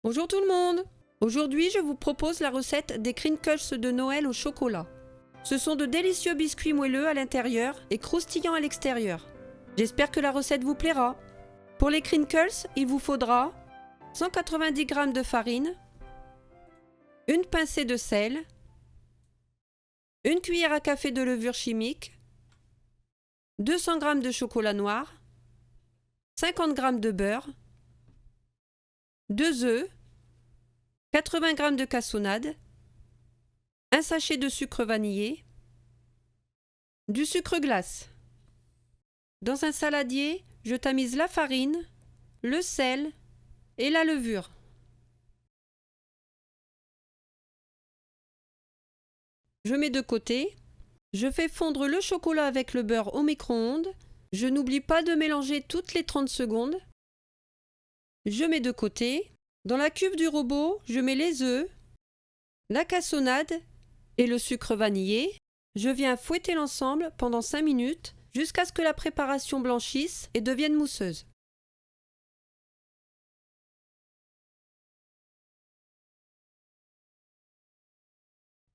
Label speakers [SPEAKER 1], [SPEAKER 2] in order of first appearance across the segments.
[SPEAKER 1] Bonjour tout le monde! Aujourd'hui, je vous propose la recette des crinkles de Noël au chocolat. Ce sont de délicieux biscuits moelleux à l'intérieur et croustillants à l'extérieur. J'espère que la recette vous plaira. Pour les crinkles, il vous faudra 190 g de farine, une pincée de sel, une cuillère à café de levure chimique, 200 g de chocolat noir, 50 g de beurre, 2 œufs, 80 g de cassonade, un sachet de sucre vanillé, du sucre glace. Dans un saladier, je tamise la farine, le sel et la levure. Je mets de côté. Je fais fondre le chocolat avec le beurre au micro-ondes. Je n'oublie pas de mélanger toutes les 30 secondes. Je mets de côté. Dans la cuve du robot, je mets les œufs, la cassonade et le sucre vanillé. Je viens fouetter l'ensemble pendant 5 minutes jusqu'à ce que la préparation blanchisse et devienne mousseuse.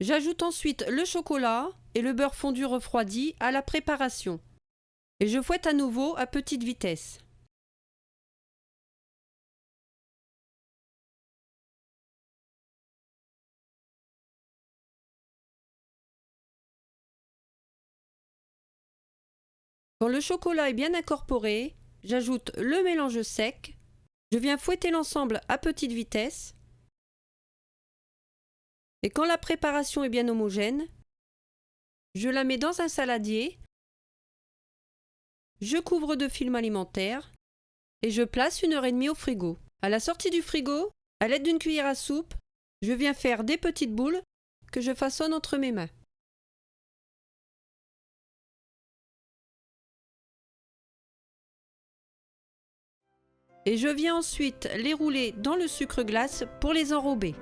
[SPEAKER 1] J'ajoute ensuite le chocolat et le beurre fondu refroidi à la préparation. Et je fouette à nouveau à petite vitesse. Quand le chocolat est bien incorporé, j'ajoute le mélange sec. Je viens fouetter l'ensemble à petite vitesse. Et quand la préparation est bien homogène, je la mets dans un saladier. Je couvre de film alimentaire et je place 1h30 au frigo. À la sortie du frigo, à l'aide d'une cuillère à soupe, je viens faire des petites boules que je façonne entre mes mains. Et je viens ensuite les rouler dans le sucre glace pour les enrober.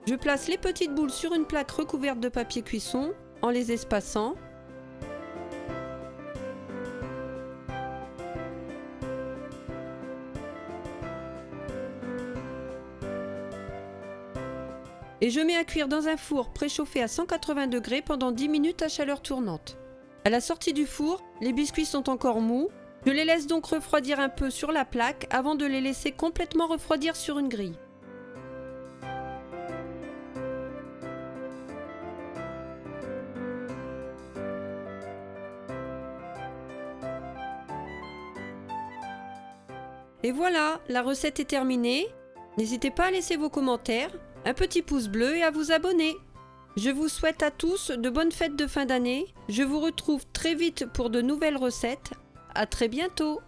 [SPEAKER 1] Je place les petites boules sur une plaque recouverte de papier cuisson en les espaçant. Et je mets à cuire dans un four préchauffé à 180 degrés pendant 10 minutes à chaleur tournante. À la sortie du four, les biscuits sont encore mous. Je les laisse donc refroidir un peu sur la plaque avant de les laisser complètement refroidir sur une grille. Et voilà, la recette est terminée. N'hésitez pas à laisser vos commentaires, un petit pouce bleu et à vous abonner. Je vous souhaite à tous de bonnes fêtes de fin d'année. Je vous retrouve très vite pour de nouvelles recettes. À très bientôt.